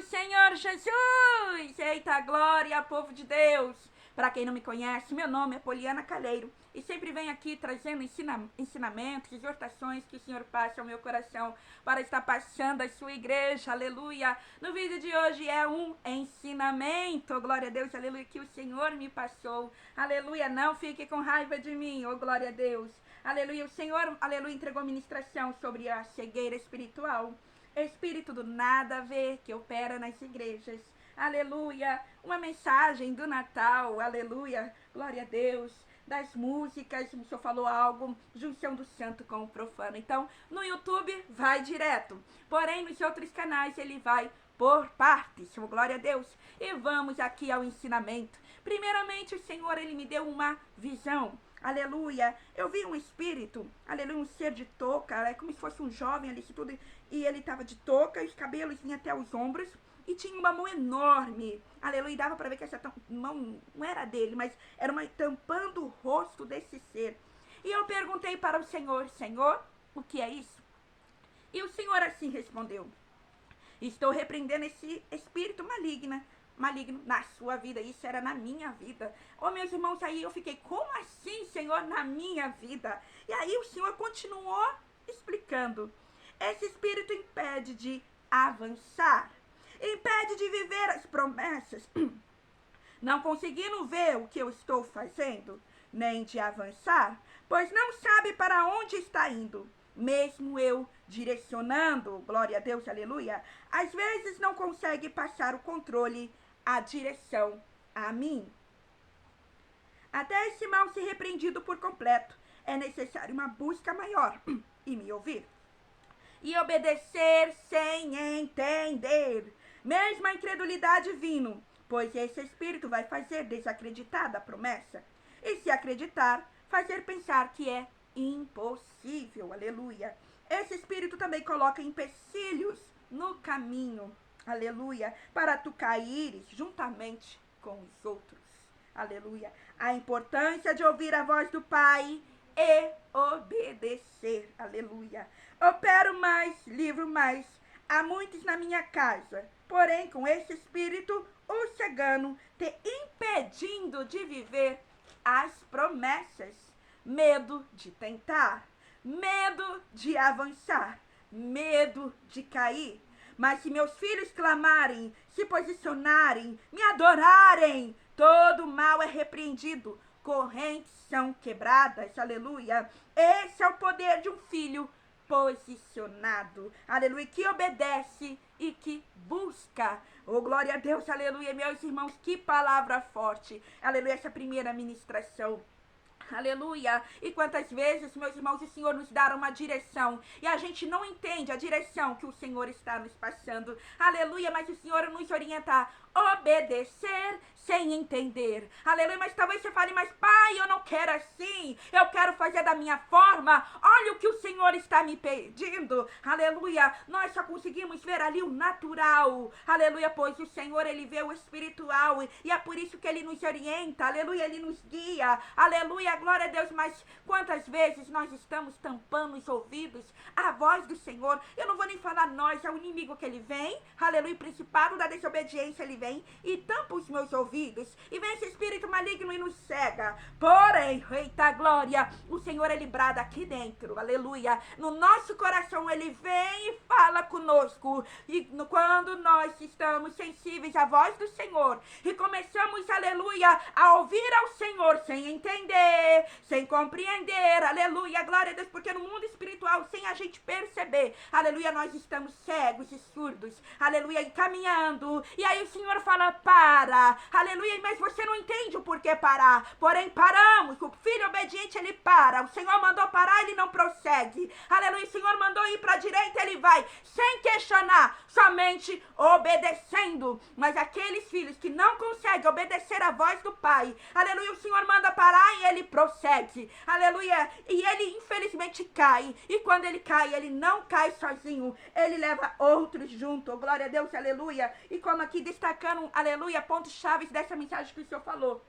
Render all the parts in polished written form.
do Senhor Jesus! Eita glória, povo de Deus! Para quem não me conhece, meu nome é Poliana Calheiro e sempre venho aqui trazendo ensinamentos, exortações que o Senhor passa ao meu coração para estar passando a sua igreja, aleluia. No vídeo de hoje é um ensinamento, glória a Deus, aleluia, que o Senhor me passou, aleluia. Não fique com raiva de mim, oh glória a Deus, aleluia. O Senhor, aleluia, entregou ministração sobre a cegueira espiritual, espírito do nada a ver que opera nas igrejas. Aleluia, uma mensagem do Natal, aleluia, glória a Deus, das músicas, o senhor falou algo, junção do santo com o profano. Então, no YouTube vai direto, porém nos outros canais ele vai por partes, glória a Deus. E vamos aqui ao ensinamento. Primeiramente, o Senhor, ele me deu uma visão, aleluia. Eu vi um espírito, aleluia, um ser de touca, é como se fosse um jovem ali, tudo, e ele estava de touca, os cabelos vinham até os ombros, e tinha uma mão enorme, aleluia, e dava para ver que essa mão não era dele, mas era uma tampando o rosto desse ser. E eu perguntei para o Senhor, Senhor, o que é isso? E o Senhor assim respondeu: estou repreendendo esse espírito maligno na sua vida. Isso era na minha vida. Oh, meus irmãos, aí eu fiquei, como assim, Senhor, na minha vida? E aí o Senhor continuou explicando. Esse espírito impede de avançar, impede de viver as promessas, não conseguindo ver o que eu estou fazendo, nem de avançar, pois não sabe para onde está indo. Mesmo eu direcionando, glória a Deus, aleluia, às vezes não consegue passar o controle, a direção a mim. Até esse mal ser repreendido por completo, é necessário uma busca maior e me ouvir. E obedecer sem entender, mesmo a incredulidade vindo, pois esse espírito vai fazer desacreditar da promessa. E se acreditar, fazer pensar que é impossível, aleluia. Esse espírito também coloca empecilhos no caminho, aleluia, para tu caíres juntamente com os outros, aleluia. A importância de ouvir a voz do Pai e obedecer, aleluia. Opero mais, livro mais, há muitos na minha casa, porém com esse espírito, o cegano, te impedindo de viver as promessas, medo de tentar, medo de avançar, medo de cair. Mas se meus filhos clamarem, se posicionarem, me adorarem, todo mal é repreendido, correntes são quebradas, aleluia. Esse é o poder de um filho posicionado, aleluia, que obedece e que busca. Oh, glória a Deus, aleluia, meus irmãos, que palavra forte, aleluia, essa primeira ministração. Aleluia. E quantas vezes, meus irmãos, o Senhor nos dá uma direção e a gente não entende a direção que o Senhor está nos passando. Aleluia, mas o Senhor nos orienta a obedecer sem entender. Aleluia, mas talvez você fale, mas pai, eu não quero assim, eu quero fazer da minha forma. Olha o que o Senhor está me pedindo. Aleluia, nós só conseguimos ver ali o natural. Aleluia, pois o Senhor, ele vê o espiritual e é por isso que ele nos orienta. Aleluia, ele nos guia. Aleluia, glória a Deus, mas quantas vezes nós estamos tampando os ouvidos à voz do Senhor? Eu não vou nem falar nós, é o inimigo que ele vem. Aleluia, o principado da desobediência, ele vem e tampa os meus ouvidos. E vem esse espírito maligno e nos cega. Porém, eita glória, o Senhor, ele brada aqui dentro, aleluia. No nosso coração ele vem e fala conosco. E quando nós estamos sensíveis à voz do Senhor e começamos, aleluia, a ouvir ao Senhor sem entender, sem compreender, aleluia, glória a Deus, porque no mundo espiritual, sem a gente perceber, aleluia, nós estamos cegos e surdos, aleluia, e caminhando. E aí o Senhor fala, para, aleluia, mas você não entende o porquê parar. Porém, paramos. O filho obediente, ele para. O Senhor mandou parar, ele não prossegue. Aleluia, o Senhor mandou ir para a direita, ele vai. Sem questionar, somente obedecendo. Mas aqueles filhos que não conseguem obedecer a voz do Pai, aleluia, o Senhor manda parar e ele prossegue. Aleluia, e ele infelizmente cai. E quando ele cai, ele não cai sozinho. Ele leva outros junto. Glória a Deus, aleluia. E como aqui destacando, aleluia, pontos chaves dessa mensagem que o Senhor falou.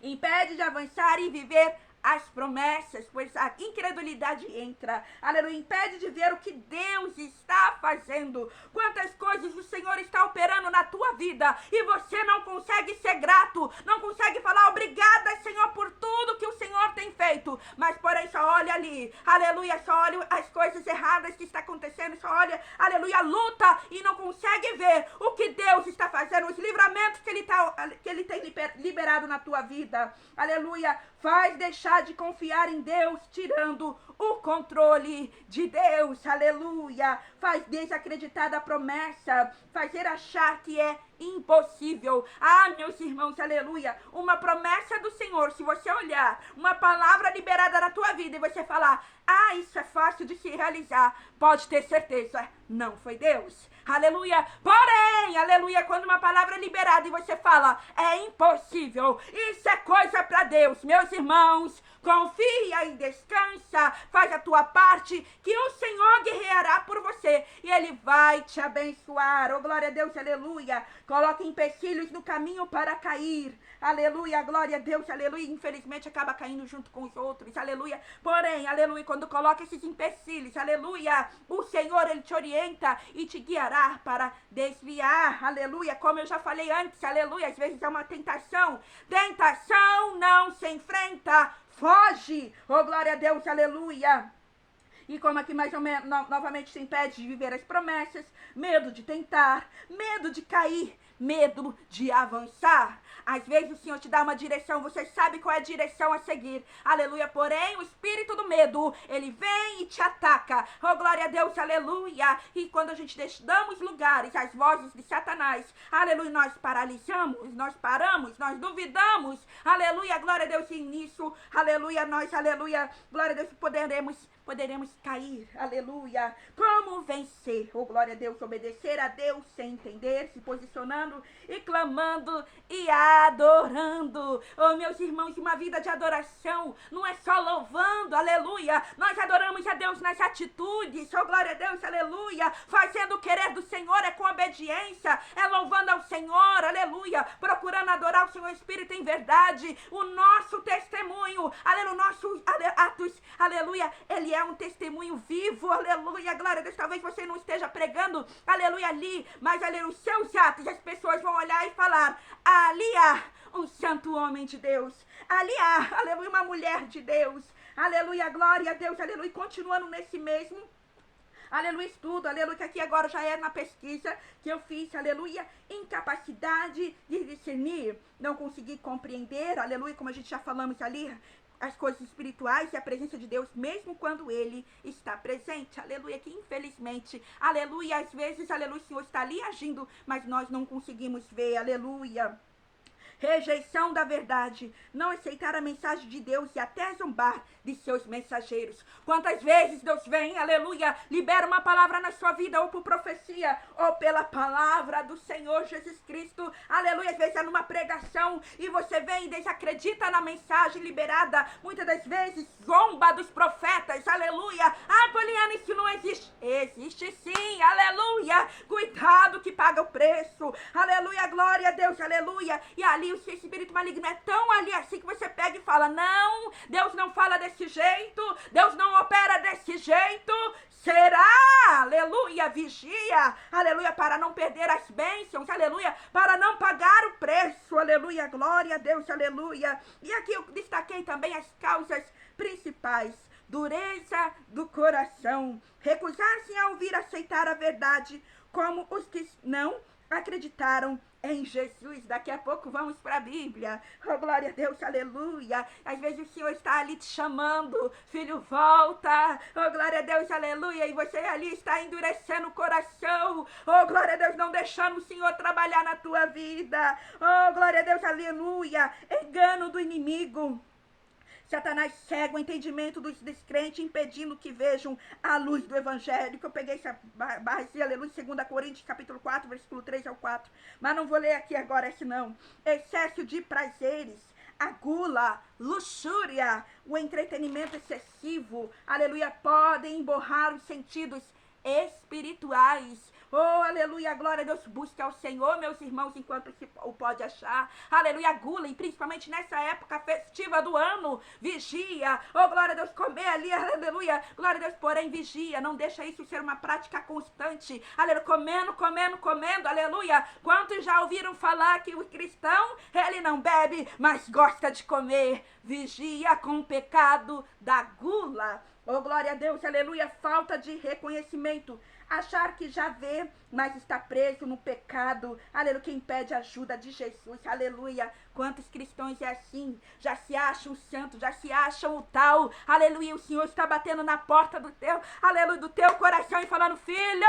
Impede de avançar e viver as promessas, pois a incredulidade entra, aleluia, impede de ver o que Deus está fazendo, quantas coisas o Senhor está operando na tua vida, e você não consegue ser grato, não consegue falar obrigada, Senhor, por tudo que o Senhor tem feito, mas porém só olha ali, aleluia, só olha as coisas erradas que está acontecendo, só olha, aleluia, a luta, e não consegue ver o que Deus está fazendo, os livramentos que Ele tem liberado na tua vida, aleluia, faz deixar de confiar em Deus, tirando o controle de Deus, aleluia, faz desacreditar da promessa, fazer achar que é impossível. Ah, meus irmãos, aleluia, uma promessa do Senhor, se você olhar, uma palavra liberada na tua vida e você falar, ah, isso é fácil de se realizar, pode ter certeza, não foi Deus, aleluia, porém, aleluia, quando uma palavra é liberada e você fala, é impossível, isso é coisa para Deus, meus irmãos, confia e descansa, faz a tua parte, que o Senhor guerreará por você, e Ele vai te abençoar, oh glória a Deus, aleluia, coloca empecilhos no caminho para cair, aleluia, glória a Deus, aleluia, infelizmente acaba caindo junto com os outros, aleluia, porém, aleluia, quando coloca esses empecilhos, aleluia, o Senhor, Ele te orienta e te guiará para desviar, aleluia, como eu já falei antes, aleluia, às vezes é uma tentação não se enfrenta, foge, oh glória a Deus, aleluia. E como aqui mais ou menos, novamente se impede de viver as promessas, medo de tentar, medo de cair, medo de avançar. Às vezes o Senhor te dá uma direção, você sabe qual é a direção a seguir, aleluia, porém o espírito do medo, ele vem e te ataca, oh glória a Deus, aleluia, e quando a gente damos lugares às vozes de Satanás, aleluia, nós paralisamos, nós paramos, nós duvidamos, aleluia, glória a Deus, e nisso, aleluia, nós, aleluia, glória a Deus, poderemos cair, aleluia. Como vencer? Oh, glória a Deus, obedecer a Deus sem entender, se posicionando e clamando e adorando. Oh, meus irmãos, uma vida de adoração não é só louvando, aleluia. Nós adoramos a Deus nas atitudes, oh, glória a Deus, aleluia. Fazendo o querer do Senhor é com obediência, é louvando ao Senhor, aleluia. Procurando adorar o Senhor Espírito em verdade. O nosso testemunho, aleluia, o nosso atos, aleluia, ele é um testemunho vivo, aleluia, glória a Deus, talvez você não esteja pregando, aleluia, ali, mas aleluia, os seus atos, as pessoas vão olhar e falar, ali há um santo homem de Deus, ali há, aleluia, uma mulher de Deus, aleluia, glória a Deus, aleluia, continuando nesse mesmo, aleluia, estudo, aleluia, que aqui agora já é na pesquisa que eu fiz, aleluia, incapacidade de discernir, não consegui compreender, aleluia, como a gente já falamos ali, as coisas espirituais e a presença de Deus, mesmo quando Ele está presente, aleluia, que infelizmente, aleluia, às vezes, aleluia, o Senhor está ali agindo, mas nós não conseguimos ver, aleluia. Rejeição da verdade, não aceitar a mensagem de Deus e até zombar de seus mensageiros. Quantas vezes Deus vem, aleluia, libera uma palavra na sua vida, ou por profecia, ou pela palavra do Senhor Jesus Cristo, aleluia, às vezes é numa pregação, e você vem e desacredita na mensagem liberada, muitas das vezes zomba dos profetas, aleluia, ah, Poliana, isso não existe, existe sim, aleluia, cuidado que paga o preço, aleluia, glória a Deus, aleluia, e ali o seu espírito maligno é tão ali assim que você pega e fala, não, Deus não fala desse jeito, Deus não opera desse jeito, será, aleluia, vigia, aleluia, para não perder as bênçãos, aleluia, para não pagar o preço, aleluia, glória a Deus, aleluia, e aqui eu destaquei também as causas principais, dureza do coração, recusar-se a ouvir, aceitar a verdade, como os que não acreditaram em Jesus. Daqui a pouco vamos para a Bíblia, oh glória a Deus, aleluia, às vezes o Senhor está ali te chamando, filho volta, oh glória a Deus, aleluia, e você ali está endurecendo o coração, oh glória a Deus, não deixando o Senhor trabalhar na tua vida, oh glória a Deus, aleluia, engano do inimigo, Satanás cega o entendimento dos descrentes, impedindo que vejam a luz do Evangelho. Que eu peguei essa base, aleluia, 2 Coríntios, capítulo 4, versículo 3 ao 4. Mas não vou ler aqui agora esse não. Excesso de prazeres, a gula, luxúria, o entretenimento excessivo, aleluia, podem emborrar os sentidos espirituais. Oh, aleluia, glória a Deus, busque ao Senhor, meus irmãos, enquanto se o pode achar, aleluia, gula, e principalmente nessa época festiva do ano, vigia, oh glória a Deus, comer ali, aleluia, glória a Deus, porém vigia, não deixa isso ser uma prática constante, aleluia, comendo, aleluia. Quantos já ouviram falar que o cristão, ele não bebe, mas gosta de comer, vigia com o pecado da gula, oh glória a Deus, aleluia, falta de reconhecimento, achar que já vê, mas está preso no pecado, aleluia, quem pede ajuda de Jesus, aleluia. Quantos cristãos é assim, já se acham santos, já se acham o tal, aleluia, o Senhor está batendo na porta do teu, aleluia, do teu coração e falando, filho,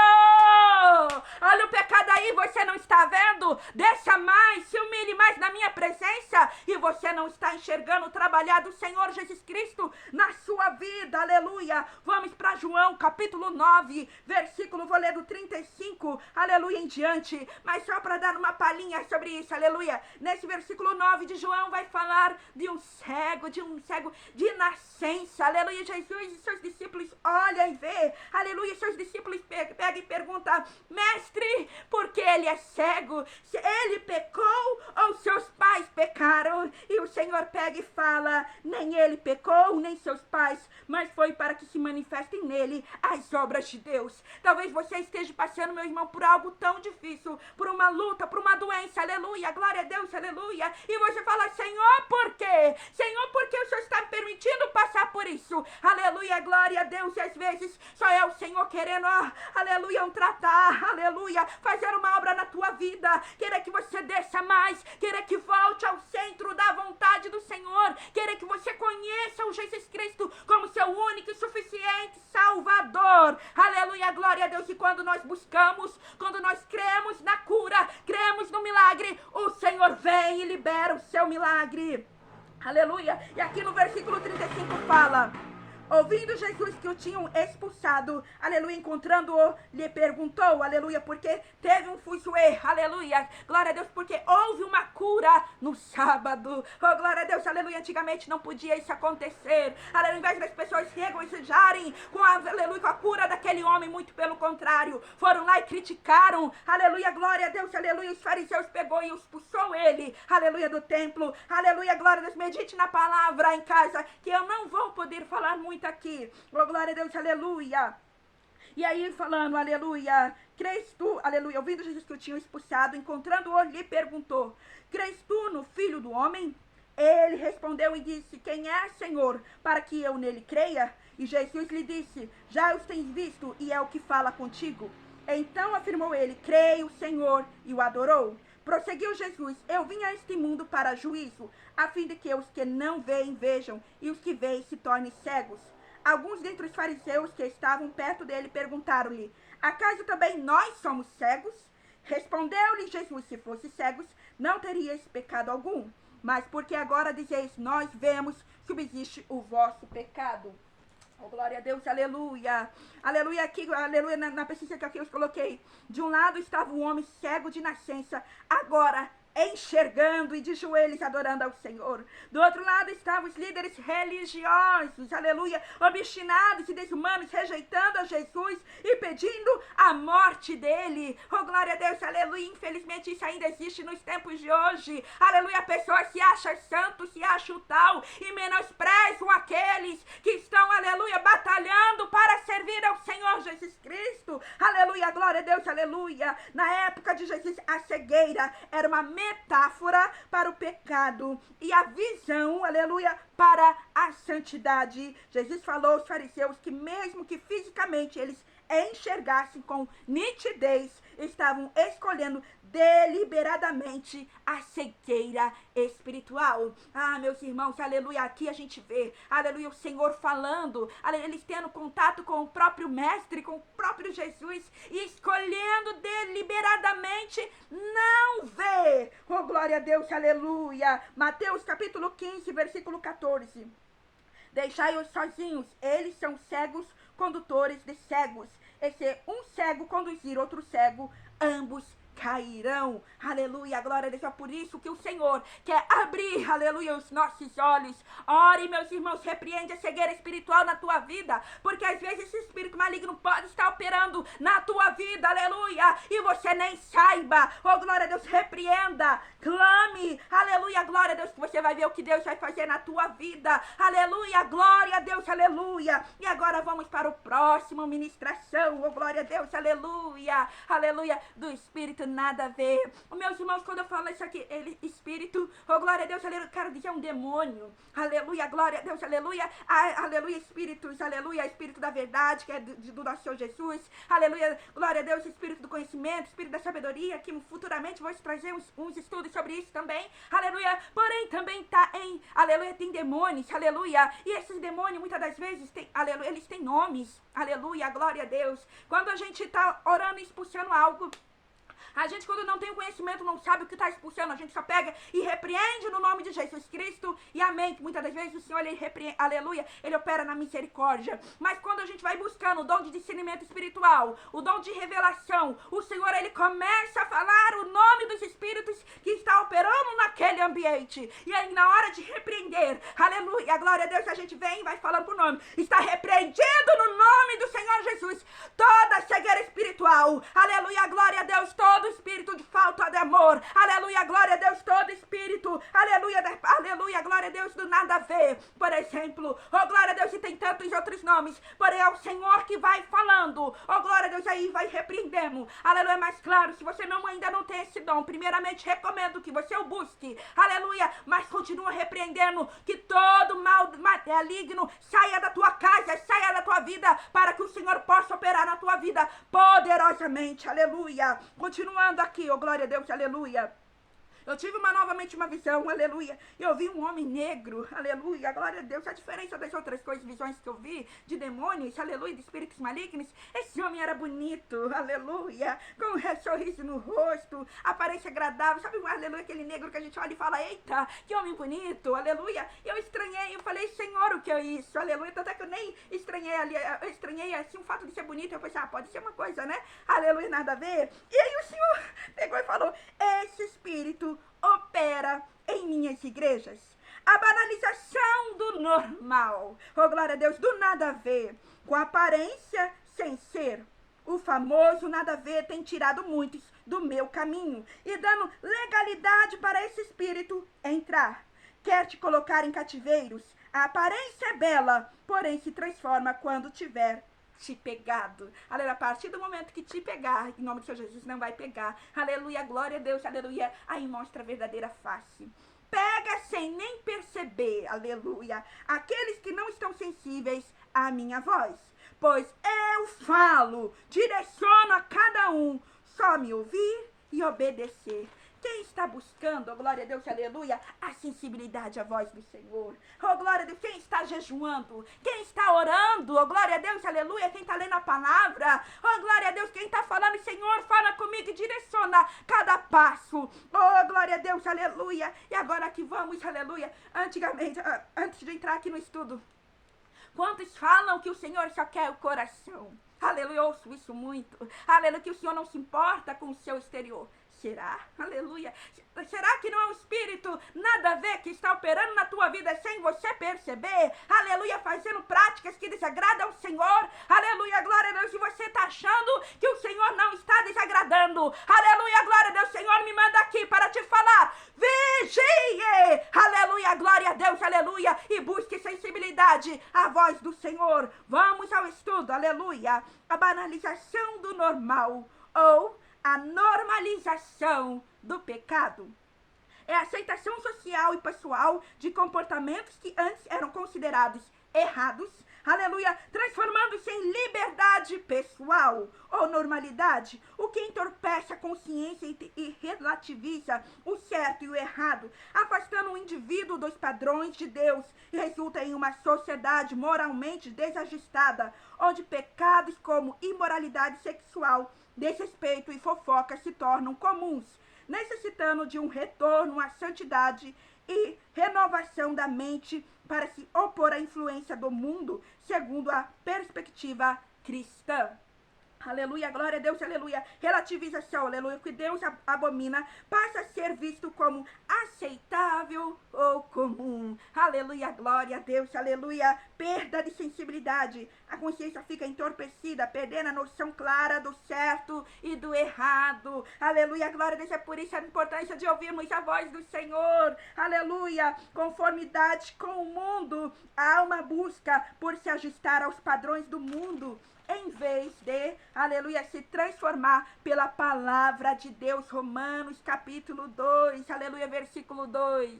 olha o pecado aí, você não está vendo, desça mais, se humilhe mais na minha presença, e você não está enxergando o trabalhar do Senhor Jesus Cristo na sua vida, aleluia. Vamos para João, capítulo 9, versículo, vou ler do 35, aleluia, em diante, mas só para dar uma palhinha sobre isso, aleluia. Nesse versículo 9 de João vai falar de um cego de nascença, aleluia. Jesus e seus discípulos olham e vê, aleluia, seus discípulos pegam e perguntam, mestre, por que ele é cego? Se ele pecou ou seus pais pecaram? E o Senhor pega e fala, nem ele pecou, nem seus pais, mas foi para que se manifestem nele as obras de Deus. Talvez você esteja passando, meu irmão, por algo tão difícil, por uma luta, por uma doença, aleluia, glória a Deus, aleluia, e você fala, Senhor, por quê? Senhor, por que o Senhor está me permitindo passar por isso? Aleluia, glória a Deus, e às vezes só é o Senhor querendo, aleluia, um tratar, aleluia, fazer uma obra na tua vida, querer que você desça mais, querer que volte ao centro da vontade do Senhor, querer que você conheça o Jesus Cristo como seu único e suficiente Salvador, aleluia, glória a Deus. E quando nós buscamos, quando nós cremos na cura, cremos no milagre, o Senhor vem e libera o seu milagre, aleluia. E aqui no versículo 35 fala, ouvindo Jesus que o tinham expulsado, aleluia, encontrando-o, lhe perguntou, aleluia, porque teve um fuzuê, aleluia, glória a Deus, porque houve uma cura no sábado, oh glória a Deus, aleluia, antigamente não podia isso acontecer, aleluia, ao invés das pessoas se regozijarem com aleluia, com a cura daquele homem, muito pelo contrário, foram lá e criticaram, aleluia, glória a Deus, aleluia, os fariseus pegou e expulsou ele, aleluia, do templo, aleluia, glória a Deus, medite na palavra em casa, que eu não vou poder falar muito aqui, oh glória a Deus, aleluia. E aí falando, aleluia, crês tu, aleluia, ouvindo Jesus que o tinham expulsado, encontrando-o, lhe perguntou, crês tu no Filho do Homem? Ele respondeu e disse, quem é, Senhor, para que eu nele creia? E Jesus lhe disse, já os tens visto e é o que fala contigo. Então afirmou ele, creio, Senhor, e o adorou. Prosseguiu Jesus, eu vim a este mundo para juízo, a fim de que os que não veem vejam, e os que veem se tornem cegos. Alguns dentre os fariseus que estavam perto dele perguntaram-lhe, acaso também nós somos cegos? Respondeu-lhe Jesus, se fosse cegos, não teríeis pecado algum, mas porque agora dizeis, nós vemos, subsiste o vosso pecado. Oh, glória a Deus, aleluia, aleluia, aqui, aleluia, na pesquisa que aqui eu coloquei, de um lado estava o homem cego de nascença, agora enxergando e de joelhos adorando ao Senhor. Do outro lado estavam os líderes religiosos, aleluia, obstinados e desumanos, rejeitando a Jesus e pedindo a morte dele. Oh, glória a Deus, aleluia, infelizmente isso ainda existe nos tempos de hoje, aleluia, a pessoa se acha santo, se acha o tal e menosprezam aqueles que estão, aleluia, batalhando para servir ao Senhor Jesus Cristo, aleluia, glória a Deus, aleluia. Na época de Jesus, a cegueira era uma metáfora para o pecado e a visão, aleluia, para a santidade. Jesus falou aos fariseus que mesmo que fisicamente eles enxergassem com nitidez, estavam escolhendo deliberadamente a cegueira espiritual. Ah, meus irmãos, aleluia, aqui a gente vê, aleluia, o Senhor falando, aleluia, eles tendo contato com o próprio Mestre, com o próprio Jesus, e escolhendo deliberadamente não ver. Oh, glória a Deus, aleluia. Mateus capítulo 15, versículo 14. Deixai-os sozinhos, eles são cegos, condutores de cegos. E se um cego conduzir outro cego, ambos cairão. Aleluia, glória a Deus. É por isso que o Senhor quer abrir, aleluia, os nossos olhos. Ore, meus irmãos, repreende a cegueira espiritual na tua vida, porque às vezes esse espírito maligno pode estar operando na tua vida, aleluia, e você nem saiba. Oh, glória a Deus, repreenda, clame, aleluia, glória a Deus, que você vai ver o que Deus vai fazer na tua vida, aleluia, glória a Deus, aleluia. E agora vamos para o próximo, ministração, oh, glória a Deus, aleluia, aleluia, do espírito nada a ver. Meus irmãos, quando eu falo isso aqui, ele, espírito, oh, glória a Deus, aleluia, quero dizer um demônio, aleluia, glória a Deus, aleluia, aleluia, espíritos, aleluia, espírito da verdade, que é do nosso Senhor Jesus, aleluia, glória a Deus, espírito do conhecimento, espírito da sabedoria, que futuramente vou trazer uns estudos sobre isso também, aleluia, porém também tá em, aleluia, tem demônios, aleluia, e esses demônios muitas das vezes, aleluia, eles têm nomes, aleluia, glória a Deus. Quando a gente tá orando e expulsando algo, a gente, quando não tem o conhecimento, não sabe o que está expulsando, a gente só pega e repreende no nome de Jesus Cristo e amém. Que muitas das vezes o Senhor, ele repreende, aleluia, ele opera na misericórdia. Mas quando a gente vai buscando o dom de discernimento espiritual, o dom de revelação, o Senhor, ele começa a falar o nome dos espíritos que está operando naquele ambiente. E aí, na hora de repreender, aleluia, glória a Deus, a gente vem e vai falando por nome. Está repreendido no nome do Senhor Jesus toda cegueira espiritual, aleluia, glória a Deus, todo espírito de falta de amor, aleluia, glória a Deus, todo espírito, aleluia, aleluia, glória a Deus, do nada a ver, por exemplo, oh, glória a Deus, e tem tantos outros nomes, porém é o Senhor que vai falando, oh, glória a Deus, aí vai repreendendo, aleluia, mas claro, se você ainda não tem esse dom, primeiramente recomendo que você o busque, aleluia, mas continua repreendendo, que todo mal maligno saia da tua casa, saia da tua vida, para que o Senhor possa operar na tua vida poderosamente, aleluia, continuando aqui, oh glória a Deus, aleluia. Eu tive novamente uma visão, aleluia. Eu vi um homem negro, aleluia, glória a Deus. A diferença das outras coisas, visões que eu vi, de demônios, aleluia, de espíritos malignos, esse homem era bonito, aleluia, com um sorriso no rosto, aparência agradável, sabe, aleluia, aquele negro que a gente olha e fala, eita, que homem bonito, aleluia. E eu estranhei, eu falei, Senhor, o que é isso, aleluia, tanto é que eu nem estranhei ali, eu estranhei assim, o fato de ser bonito, eu pensei, pode ser uma coisa, né, aleluia, nada a ver. E aí o Senhor pegou e falou, esse espírito opera em minhas igrejas. A banalização do normal, oh glória a Deus, do nada a ver, com aparência sem ser. O famoso nada a ver tem tirado muitos do meu caminho e dando legalidade para esse espírito entrar. Quer te colocar em cativeiros? A aparência é bela, porém se transforma quando tiver te pegado, aleluia, a partir do momento que te pegar, em nome do Senhor Jesus, não vai pegar, aleluia, glória a Deus, aleluia, aí mostra a verdadeira face, pega sem nem perceber, aleluia, aqueles que não estão sensíveis à minha voz, pois eu falo, direciono a cada um, só me ouvir e obedecer. Quem está buscando, oh glória a Deus, aleluia, a sensibilidade à voz do Senhor, oh glória a Deus, quem está jejuando, quem está orando, oh glória a Deus, aleluia, quem está lendo a palavra, oh glória a Deus, quem está falando, Senhor, fala comigo e direciona cada passo, oh glória a Deus, aleluia. E agora aqui vamos, aleluia, antes de entrar aqui no estudo, quantos falam que o Senhor só quer o coração? Aleluia, eu ouço isso muito, aleluia, que o Senhor não se importa com o seu exterior. Será? Aleluia. Será que não é um espírito nada a ver que está operando na tua vida sem você perceber? Aleluia, fazendo práticas que desagradam o Senhor. Aleluia, glória a Deus. E você está achando que o Senhor não está desagradando. Aleluia, glória a Deus. Senhor, me manda aqui para te falar. Vigie. Aleluia, glória a Deus. Aleluia. E busque sensibilidade à voz do Senhor. Vamos ao estudo. Aleluia. A banalização do normal ou a normalização do pecado. É a aceitação social e pessoal de comportamentos que antes eram considerados errados, aleluia, transformando-se em liberdade pessoal ou normalidade, o que entorpece a consciência e relativiza o certo e o errado, afastando o indivíduo dos padrões de Deus e resulta em uma sociedade moralmente desajustada, onde pecados como imoralidade sexual, desrespeito e fofoca se tornam comuns, necessitando de um retorno à santidade e renovação da mente para se opor à influência do mundo segundo a perspectiva cristã. aleluia, glória a Deus, aleluia, relativização, aleluia, o que Deus abomina passa a ser visto como aceitável ou comum, aleluia, glória a Deus, aleluia, perda de sensibilidade, a consciência fica entorpecida, perdendo a noção clara do certo e do errado, aleluia, glória a Deus, é por isso a importância de ouvirmos a voz do Senhor, aleluia, conformidade com o mundo, há uma busca por se ajustar aos padrões do mundo, em vez de, aleluia, se transformar pela palavra de Deus. Romanos capítulo 2, aleluia, versículo 2,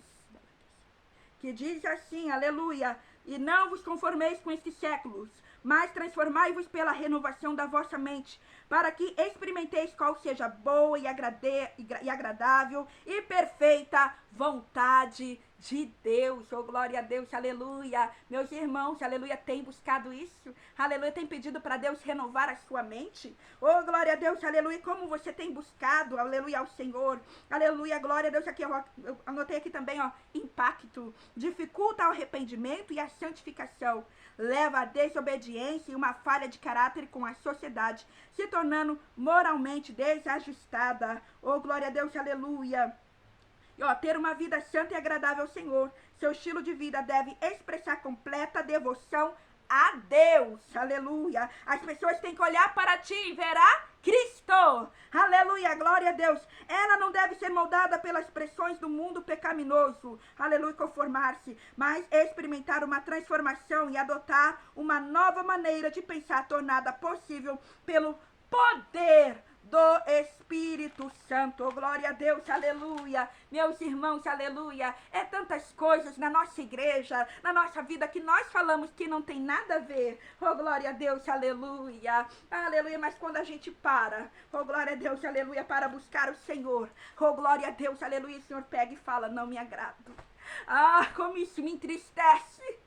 que diz assim, aleluia, e não vos conformeis com estes séculos, mas transformai-vos pela renovação da vossa mente, para que experimenteis qual seja boa e agradável e perfeita vontade de Deus. Oh, glória a Deus, aleluia. Meus irmãos, aleluia, tem buscado isso? Aleluia, tem pedido para Deus renovar a sua mente? Oh, glória a Deus, aleluia, como você tem buscado, aleluia, ao Senhor? Aleluia, glória a Deus, aqui eu anotei aqui também, ó, impacto, dificulta o arrependimento e a santificação, leva a desobediência e uma falha de caráter com a sociedade, se tornando moralmente desajustada. Oh, glória a Deus, aleluia. E, ó, ter uma vida santa e agradável ao Senhor. Seu estilo de vida deve expressar completa devoção a Deus. Aleluia. As pessoas têm que olhar para ti e verá Cristo. Aleluia, glória a Deus. Ela não deve ser moldada pelas pressões do mundo pecaminoso. Aleluia, conformar-se, mas experimentar uma transformação e adotar uma nova maneira de pensar tornada possível pelo poder do Espírito Santo. Oh, glória a Deus, aleluia. Meus irmãos, aleluia. É tantas coisas na nossa igreja, na nossa vida, que nós falamos que não tem nada a ver. Oh, glória a Deus, aleluia. Aleluia, mas quando a gente para, oh, glória a Deus, aleluia, para buscar o Senhor, oh, glória a Deus, aleluia, o Senhor pega e fala, não me agrado. Ah, como isso me entristece.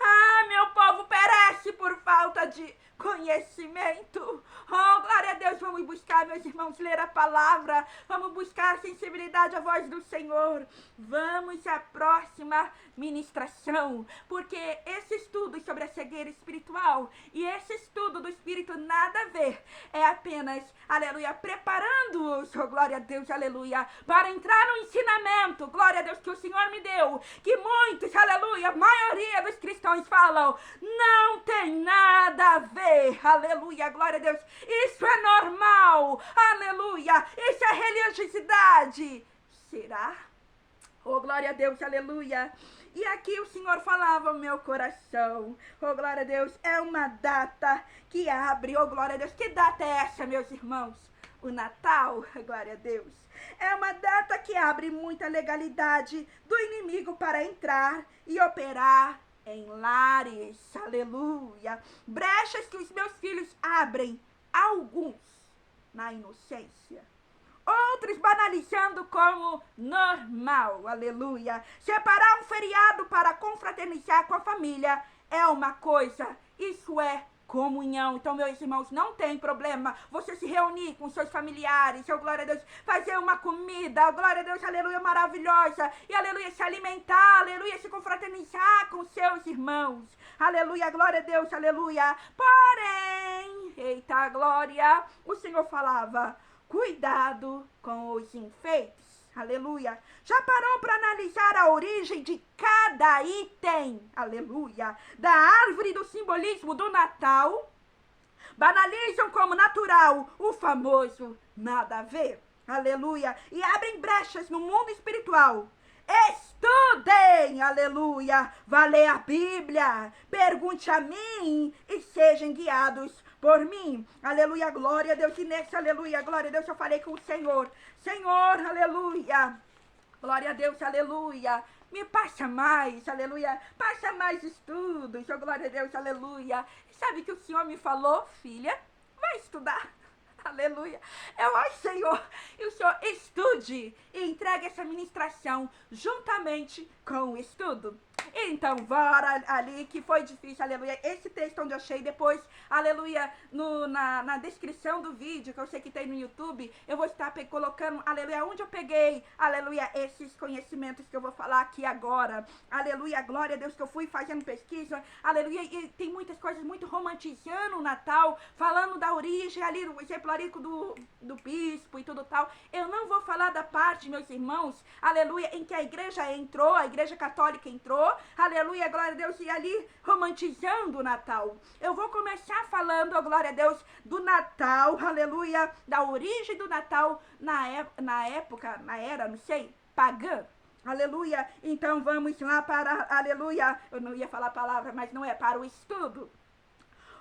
Ah, meu povo perece por falta de conhecimento. Oh, glória a Deus, vamos buscar, meus irmãos, ler a palavra, vamos buscar a sensibilidade à voz do Senhor. Vamos à próxima ministração, porque esse estudo sobre a cegueira espiritual e esse estudo do Espírito nada a ver, é apenas, aleluia, preparando-os, oh, glória a Deus, aleluia, para entrar no ensinamento, glória a Deus, que o Senhor me deu, que muitos, aleluia, a maioria dos cristãos falam, não tem nada a ver, aleluia, glória a Deus, isso é normal, aleluia, isso é religiosidade. Será? Oh, glória a Deus, aleluia. E aqui o Senhor falava ao meu coração, oh, glória a Deus, é uma data que abre, oh, glória a Deus, que data é essa, meus irmãos? O Natal, glória a Deus, é uma data que abre muita legalidade do inimigo para entrar e operar em lares, aleluia, brechas que os meus filhos abrem, alguns na inocência, outros banalizando como normal, aleluia. Separar um feriado para confraternizar com a família é uma coisa, isso é comunhão. Então, meus irmãos, não tem problema você se reunir com seus familiares, oh, glória a Deus, fazer uma comida, oh, glória a Deus, aleluia, maravilhosa, e aleluia, se alimentar, aleluia, se confraternizar com seus irmãos, aleluia, glória a Deus, aleluia. Porém, eita glória, o Senhor falava, cuidado com os enfeites, aleluia. Já parou para analisar a origem de cada item, aleluia, da árvore do simbolismo do Natal? Banalizam como natural o famoso nada a ver, aleluia, e abrem brechas no mundo espiritual. Estudem, aleluia, vá ler a Bíblia, pergunte a mim e sejam guiados por mim, aleluia, glória a Deus. E nesse, aleluia, glória a Deus, eu falei com o Senhor, Senhor, aleluia, glória a Deus, aleluia, me passa mais, aleluia, passa mais estudos, oh, glória a Deus, aleluia. E sabe o que o Senhor me falou, filha? Vai estudar. Aleluia. Eu, ó Senhor, e o Senhor estude e entregue essa ministração juntamente com o estudo. Então, bora ali, que foi difícil, aleluia. Esse texto onde eu achei depois, aleluia, na descrição do vídeo, que eu sei que tem no YouTube, eu vou estar colocando, aleluia, onde eu peguei, aleluia, esses conhecimentos que eu vou falar aqui agora. Aleluia, glória a Deus, que eu fui fazendo pesquisa, aleluia, e tem muitas coisas muito romantizando o Natal, falando da origem ali, o exemplo ali do bispo e tudo tal. Eu não vou falar da parte, meus irmãos, aleluia, em que a igreja entrou, a igreja católica entrou, aleluia, glória a Deus, e ali romantizando o Natal. Eu vou começar falando, glória a Deus, do Natal, aleluia, da origem do Natal na época, na era, não sei, pagã. Aleluia, então vamos lá para, aleluia, eu não ia falar a palavra, mas não é, para o estudo.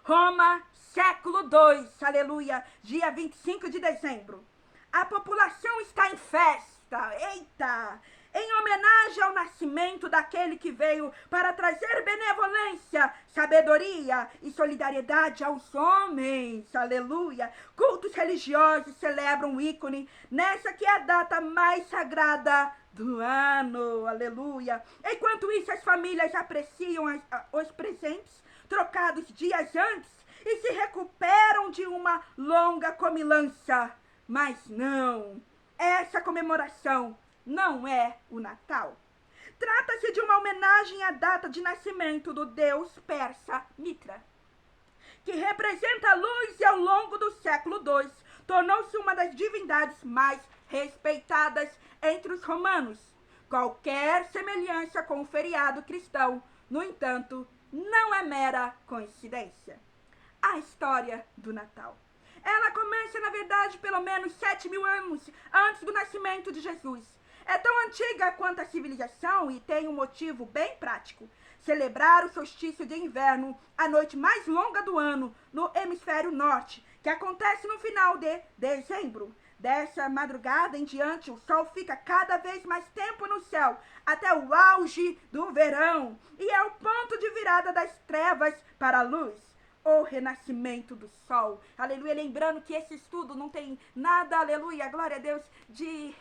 Roma, século II, aleluia, dia 25 de dezembro. A população está em festa, eita! Em homenagem ao nascimento daquele que veio para trazer benevolência, sabedoria e solidariedade aos homens, aleluia. Cultos religiosos celebram o ícone nessa que é a data mais sagrada do ano, aleluia. Enquanto isso, as famílias apreciam os presentes trocados dias antes e se recuperam de uma longa comilança. Mas não, essa comemoração não é o Natal. Trata-se de uma homenagem à data de nascimento do deus persa Mitra, que representa a luz e ao longo do século II tornou-se uma das divindades mais respeitadas entre os romanos. Qualquer semelhança com o feriado cristão, no entanto, não é mera coincidência. A história do Natal. Ela começa, na verdade, pelo menos 7.000 anos antes do nascimento de Jesus. É tão antiga quanto a civilização e tem um motivo bem prático. Celebrar o solstício de inverno, a noite mais longa do ano, no hemisfério norte, que acontece no final de dezembro. Dessa madrugada em diante, o sol fica cada vez mais tempo no céu, até o auge do verão, e é o ponto de virada das trevas para a luz. O renascimento do sol, aleluia, lembrando que esse estudo não tem nada, aleluia, glória a Deus, de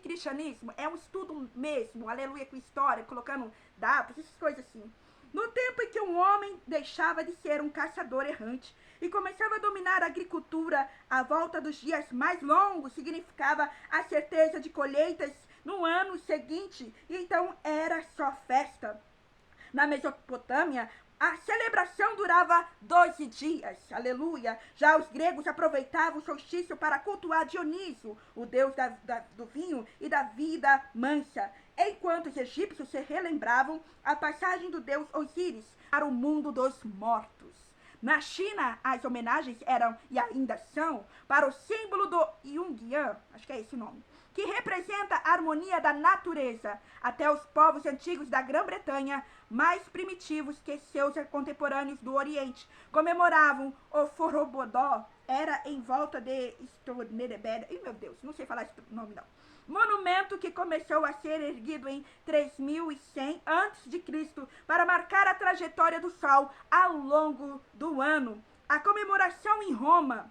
cristianismo, é um estudo mesmo, aleluia, com história, colocando dados, essas coisas assim. No tempo em que um homem deixava de ser um caçador errante e começava a dominar a agricultura, a volta dos dias mais longos significava a certeza de colheitas no ano seguinte, e então era só festa. Na Mesopotâmia, a celebração durava 12 dias, aleluia. Já os gregos aproveitavam o solstício para cultuar Dionísio, o deus do vinho e da vida mansa, enquanto os egípcios se relembravam a passagem do deus Osíris para o mundo dos mortos. Na China, as homenagens eram, e ainda são, para o símbolo do Yungian, acho que é esse o nome, que representa a harmonia da natureza. Até os povos antigos da Grã-Bretanha, mais primitivos que seus contemporâneos do Oriente, comemoravam o Forrobodó, era em volta de Stonebed, meu Deus, não sei falar esse nome não. Monumento que começou a ser erguido em 3100 a.C. para marcar a trajetória do Sol ao longo do ano. A comemoração em Roma,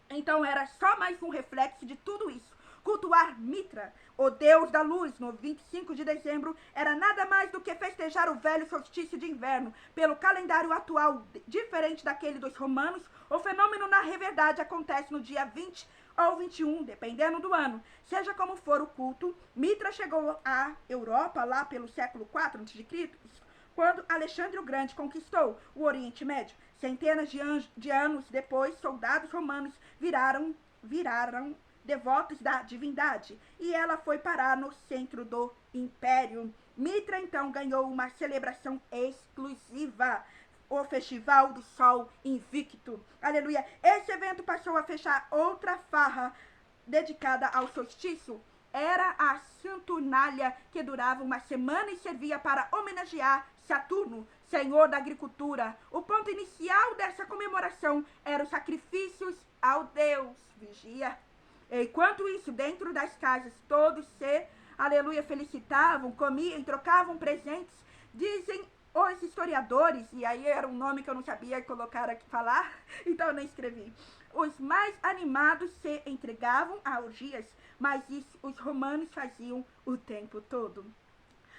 então, era só mais um reflexo de tudo isso. Cultuar Mitra, o deus da luz, no 25 de dezembro, era nada mais do que festejar o velho solstício de inverno. Pelo calendário atual, diferente daquele dos romanos, o fenômeno na verdade acontece no dia 20 ou 21, dependendo do ano. Seja como for o culto, Mitra chegou à Europa lá pelo século IV a.C., quando Alexandre o Grande conquistou o Oriente Médio. Centenas de anos depois, soldados romanos viraram devotos da divindade, e ela foi parar no centro do império. Mitra então ganhou uma celebração exclusiva, o Festival do Sol Invicto. Aleluia! Esse evento passou a fechar outra farra dedicada ao solstício. Era a Saturnália, que durava uma semana e servia para homenagear Saturno, senhor da agricultura. O ponto inicial dessa comemoração eram os sacrifícios ao deus vigia. Enquanto isso, dentro das casas, todos se, aleluia, felicitavam, comiam, trocavam presentes. Dizem os historiadores, e aí era um nome que eu não sabia colocar aqui, falar, então eu nem escrevi. Os mais animados se entregavam a orgias, mas isso os romanos faziam o tempo todo.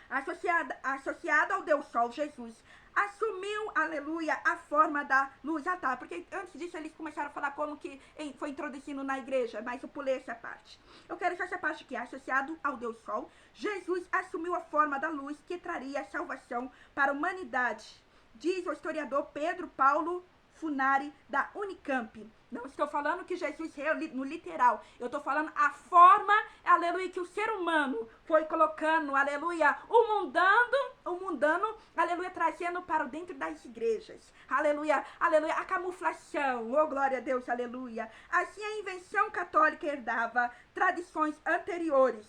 associada ao Deus Sol, Jesus, assumiu, aleluia, a forma da luz. Ah, tá, porque antes disso eles começaram a falar como que foi introduzindo na igreja, mas eu pulei essa parte. Eu quero só essa parte aqui, associado ao Deus Sol, Jesus assumiu a forma da luz que traria salvação para a humanidade. Diz o historiador Pedro Paulo Funari, da Unicamp. Não estou falando que Jesus veio no literal. Eu estou falando a forma, aleluia, que o ser humano foi colocando, aleluia, o mundano, aleluia, trazendo para dentro das igrejas. Aleluia, aleluia, a camuflação, oh glória a Deus, aleluia. Assim a invenção católica herdava tradições anteriores.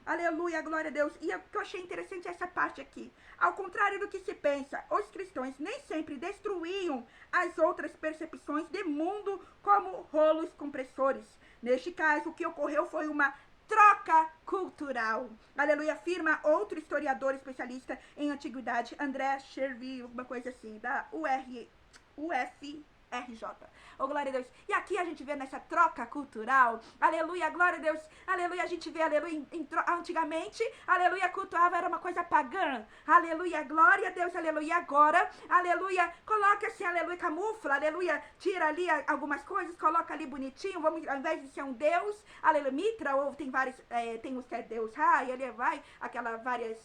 Aleluia, glória a Deus. E o que eu achei interessante é essa parte aqui. Ao contrário do que se pensa, os cristãos nem sempre destruíam as outras percepções de mundo como rolos compressores. Neste caso, o que ocorreu foi uma troca cultural. Aleluia, afirma outro historiador especialista em antiguidade, André Chervi, alguma coisa assim, da UFRJ. Oh, glória a Deus. E aqui a gente vê nessa troca cultural, aleluia, glória a Deus, aleluia, a gente vê, aleluia, antigamente, aleluia, cultuava era uma coisa pagã, aleluia, glória a Deus, aleluia, agora, aleluia, coloca-se, aleluia, camufla, aleluia, tira ali algumas coisas, coloca ali bonitinho, vamos, ao invés de ser um Deus, aleluia, Mitra, ou tem vários, tem os que é Deus, e ele vai, várias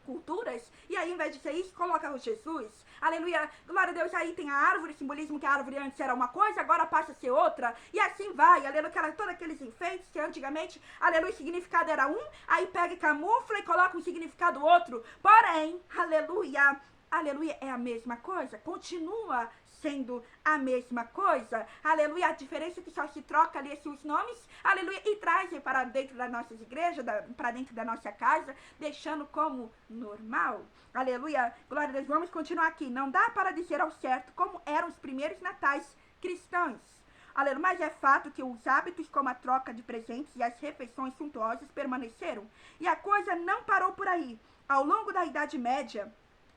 culturas, e aí, ao invés de ser isso, coloca o Jesus, aleluia, glória a Deus, aí tem a árvore, simbolismo que a árvore antes era uma coisa, agora passa a ser outra, e assim vai, aleluia, todos aqueles enfeites que antigamente, aleluia, o significado era um, aí pega e camufla e coloca um significado outro, porém, aleluia, é a mesma coisa, continua sendo a mesma coisa, aleluia, a diferença é que só se troca ali esses nomes, aleluia, e trazem para dentro das nossas igrejas, para dentro da nossa casa, deixando como normal, aleluia, glória a Deus, vamos continuar aqui, não dá para dizer ao certo como eram os primeiros natais cristãos, aleluia, mas é fato que os hábitos como a troca de presentes e as refeições suntuosas permaneceram, e a coisa não parou por aí, ao longo da Idade Média,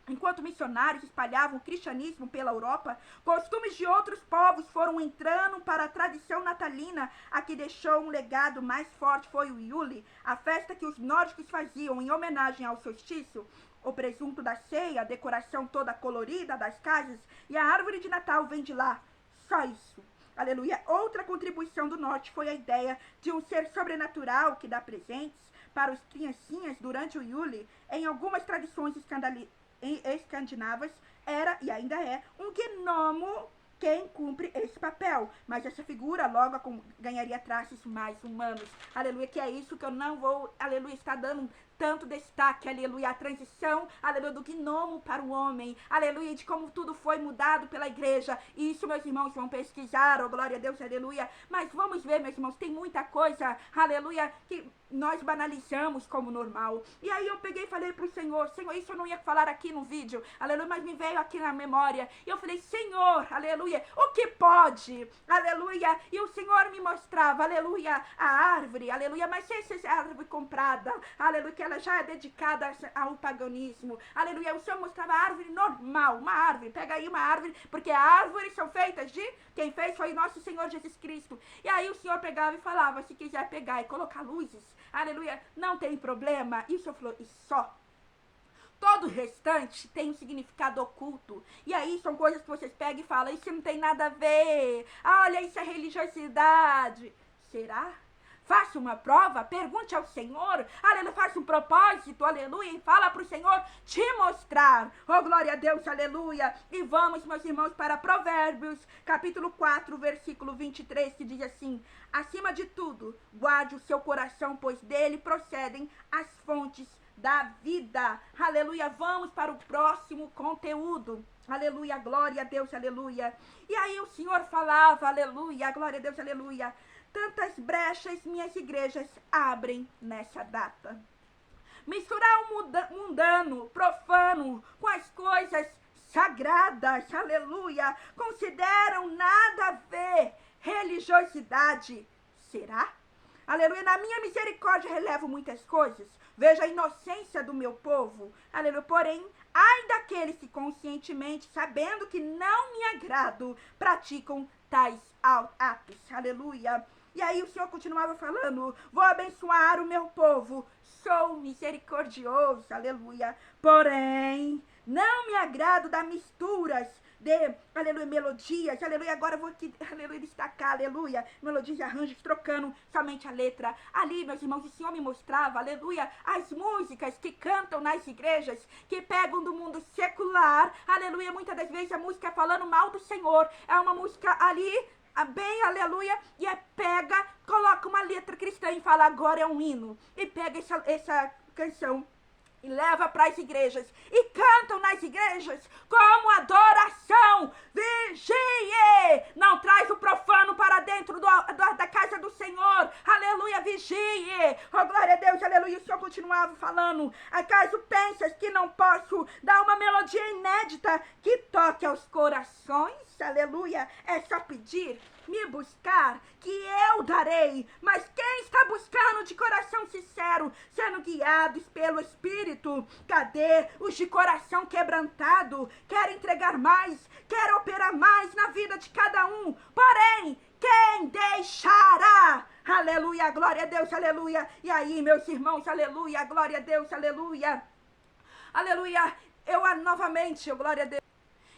enquanto missionários espalhavam o cristianismo pela Europa, costumes de outros povos foram entrando para a tradição natalina. A que deixou um legado mais forte foi o Yule, a festa que os nórdicos faziam em homenagem ao solstício. O presunto da ceia, a decoração toda colorida das casas e a árvore de Natal vem de lá. Só isso. Aleluia. Outra contribuição do norte foi a ideia de um ser sobrenatural que dá presentes para os criancinhas durante o Yule. Em algumas tradições escandinavas, era e ainda é um gnomo quem cumpre esse papel, mas essa figura logo ganharia traços mais humanos, aleluia, que é isso que eu não vou, aleluia, estar dando tanto destaque, aleluia, a transição, aleluia, do gnomo para o homem, aleluia, de como tudo foi mudado pela igreja, e isso meus irmãos vão pesquisar, oh glória a Deus, aleluia, mas vamos ver meus irmãos, tem muita coisa, aleluia, que nós banalizamos como normal, e aí eu peguei e falei pro Senhor, isso eu não ia falar aqui no vídeo, aleluia, mas me veio aqui na memória, e eu falei, Senhor, aleluia, o que pode, aleluia, e o Senhor me mostrava, aleluia, a árvore, aleluia, mas se essa árvore comprada, aleluia, que ela já é dedicada ao paganismo, aleluia, o Senhor mostrava a árvore normal, uma árvore, pega aí uma árvore, porque árvores são feitas de, quem fez foi nosso Senhor Jesus Cristo, e aí o Senhor pegava e falava, se quiser pegar e colocar luzes, aleluia, não tem problema, isso eu falou, e só. Todo o restante tem um significado oculto. E aí são coisas que vocês pegam e falam, isso não tem nada a ver. Olha, isso é religiosidade. Será? Faça uma prova, pergunte ao Senhor, aleluia, faça um propósito, aleluia, e fala para o Senhor te mostrar. Oh, glória a Deus, aleluia. E vamos, meus irmãos, para Provérbios, capítulo 4, versículo 23, que diz assim, acima de tudo, guarde o seu coração, pois dele procedem as fontes da vida, aleluia, vamos para o próximo conteúdo, aleluia, glória a Deus, aleluia, e aí o Senhor falava, aleluia, glória a Deus, aleluia, tantas brechas minhas igrejas abrem nessa data, misturar o mundano, profano, com as coisas sagradas, aleluia, consideram nada a ver, religiosidade, será? Aleluia, na minha misericórdia relevo muitas coisas, veja a inocência do meu povo, aleluia, porém, ai daqueles que conscientemente, sabendo que não me agrado, praticam tais atos, aleluia, E aí o Senhor continuava falando, vou abençoar o meu povo, sou misericordioso, aleluia. Porém, não me agrado das misturas de, aleluia, melodias, aleluia, agora eu vou aqui, aleluia, destacar, aleluia, melodias e arranjos, trocando somente a letra. Ali, meus irmãos, o Senhor me mostrava, aleluia, as músicas que cantam nas igrejas, que pegam do mundo secular, aleluia, muitas das vezes a música é falando mal do Senhor, é uma música ali, bem, aleluia, e pega, coloca uma letra cristã e fala, agora é um hino, e pega essa canção e leva para as igrejas, e cantam nas igrejas como adoração. Vigie! Não traz o profano para dentro da casa do Senhor. Aleluia, vigie! Oh, glória a Deus, aleluia. O Senhor continuava falando, acaso pensas que não posso dar uma melodia inédita que toque aos corações? Aleluia, é só pedir, me buscar, que eu darei. Mas quem está buscando de coração sincero, sendo guiados pelo Espírito? Cadê os de coração quebrantado? Quer entregar mais, quer operar mais na vida de cada um. Porém, quem deixará? Aleluia, glória a Deus, aleluia. E aí, meus irmãos, aleluia, glória a Deus, aleluia. Aleluia, novamente, glória a Deus.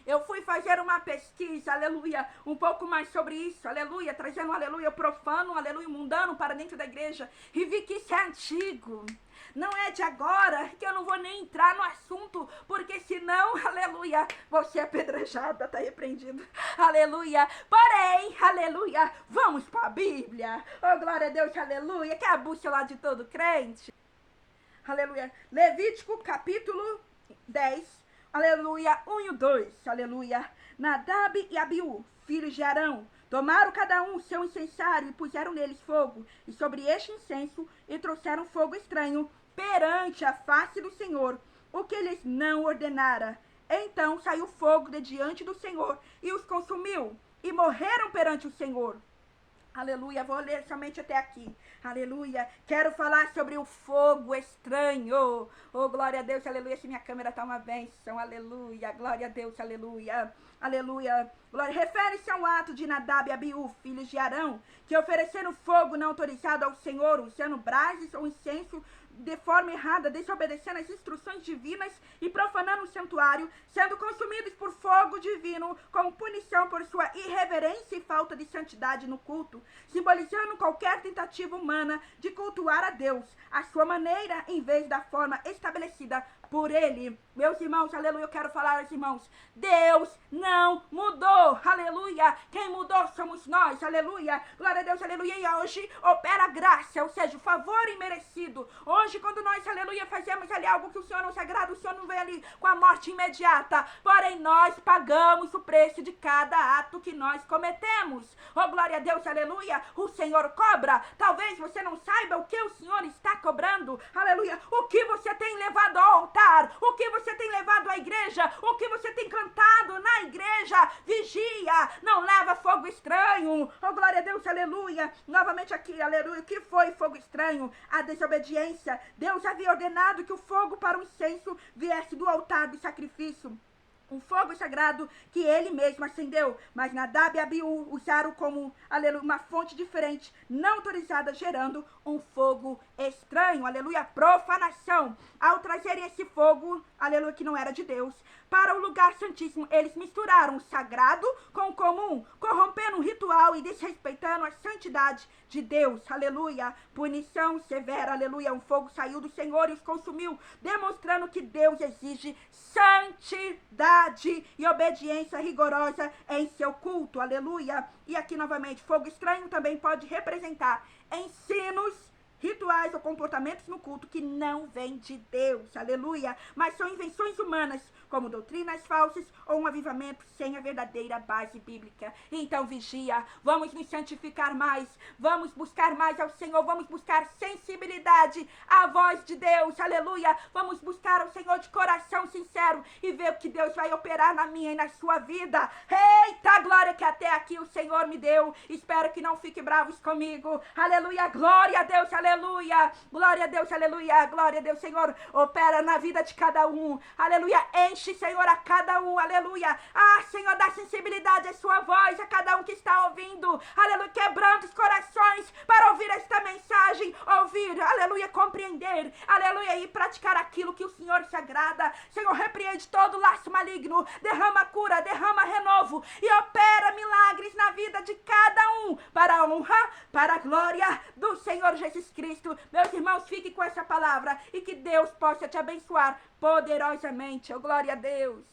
Eu fui fazer uma pesquisa, aleluia, um pouco mais sobre isso, aleluia, trazendo, aleluia, profano, aleluia, mundano para dentro da igreja, e vi que isso é antigo. Não é de agora, que eu não vou nem entrar no assunto, porque senão, aleluia, vou ser apedrejada, tá repreendido, aleluia. Porém, aleluia, vamos para a Bíblia, oh glória a Deus, aleluia, que é a bússola de todo crente. Aleluia, Levítico capítulo 10, aleluia, 1 e 2, aleluia. Nadab e Abiú, filhos de Arão, tomaram cada um seu incensário e puseram neles fogo, e sobre este incenso e trouxeram fogo estranho perante a face do Senhor, o que lhes não ordenara. Então saiu fogo de diante do Senhor e os consumiu, e morreram perante o Senhor. Aleluia, vou ler somente até aqui. Aleluia, quero falar sobre o fogo estranho. Oh, glória a Deus, aleluia, se minha câmera tá uma bênção. Aleluia, glória a Deus, aleluia. Aleluia, glória. Refere-se ao ato de Nadab e Abiú, filhos de Arão, que ofereceram fogo não autorizado ao Senhor, usando brases ou incenso de forma errada, desobedecendo as instruções divinas e profanando o santuário, sendo consumidos por fogo divino como punição por sua irreverência e falta de santidade no culto, simbolizando qualquer tentativa humana de cultuar a Deus, à sua maneira, em vez da forma estabelecida por ele. Meus irmãos, aleluia, eu quero falar aos irmãos, Deus não mudou, aleluia, quem mudou somos nós, aleluia, glória a Deus, aleluia, e hoje opera a graça, ou seja, o favor imerecido. Hoje, quando nós, aleluia, fazemos ali algo que o Senhor não se agrada, o Senhor não vem ali com a morte imediata, porém nós pagamos o preço de cada ato que nós cometemos. Oh, glória a Deus, aleluia, o Senhor cobra. Talvez você não saiba o que o Senhor está cobrando, aleluia, o que você tem levado ao altar, o que você tem levado à igreja, o que você tem cantado na igreja. Vigia, não leva fogo estranho. Oh, glória a Deus, aleluia. Novamente aqui, aleluia, o que foi fogo estranho? A desobediência. Deus havia ordenado que o fogo para o incenso viesse do altar do sacrifício, um fogo sagrado que ele mesmo acendeu, mas Nadab e Abiú usaram como, aleluia, uma fonte diferente, não autorizada, gerando um fogo estranho, aleluia, profanação. Ao trazerem esse fogo, aleluia, que não era de Deus, para o lugar santíssimo, eles misturaram o sagrado com o comum, corrompendo o ritual e desrespeitando a santidade de Deus, aleluia. Punição severa, aleluia, um fogo saiu do Senhor e os consumiu, demonstrando que Deus exige santidade e obediência rigorosa em seu culto, aleluia. E aqui novamente, fogo estranho também pode representar ensinos, rituais ou comportamentos no culto que não vêm de Deus, aleluia, mas são invenções humanas, como doutrinas falsas ou um avivamento sem a verdadeira base bíblica. Então vigia, vamos nos santificar mais, vamos buscar mais ao Senhor, vamos buscar sensibilidade à voz de Deus, aleluia, vamos buscar ao Senhor de coração sincero e ver o que Deus vai operar na minha e na sua vida. Eita glória que até aqui o Senhor me deu, espero que não fiquem bravos comigo, aleluia, glória a Deus, aleluia, glória a Deus, aleluia, glória a Deus, Senhor, opera na vida de cada um, aleluia, enche Enche, Senhor, a cada um, aleluia. Ah, Senhor, dá sensibilidade à sua voz, a cada um que está ouvindo, aleluia, quebrando os corações para ouvir esta mensagem, ouvir, aleluia, compreender, aleluia, e praticar aquilo que o Senhor se agrada. Senhor, repreende todo laço maligno, derrama cura, derrama renovo e opera milagres na vida de cada um, para a honra, para a glória do Senhor Jesus Cristo. Meus irmãos, fiquem com essa palavra e que Deus possa te abençoar poderosamente. Oh, glória a Deus.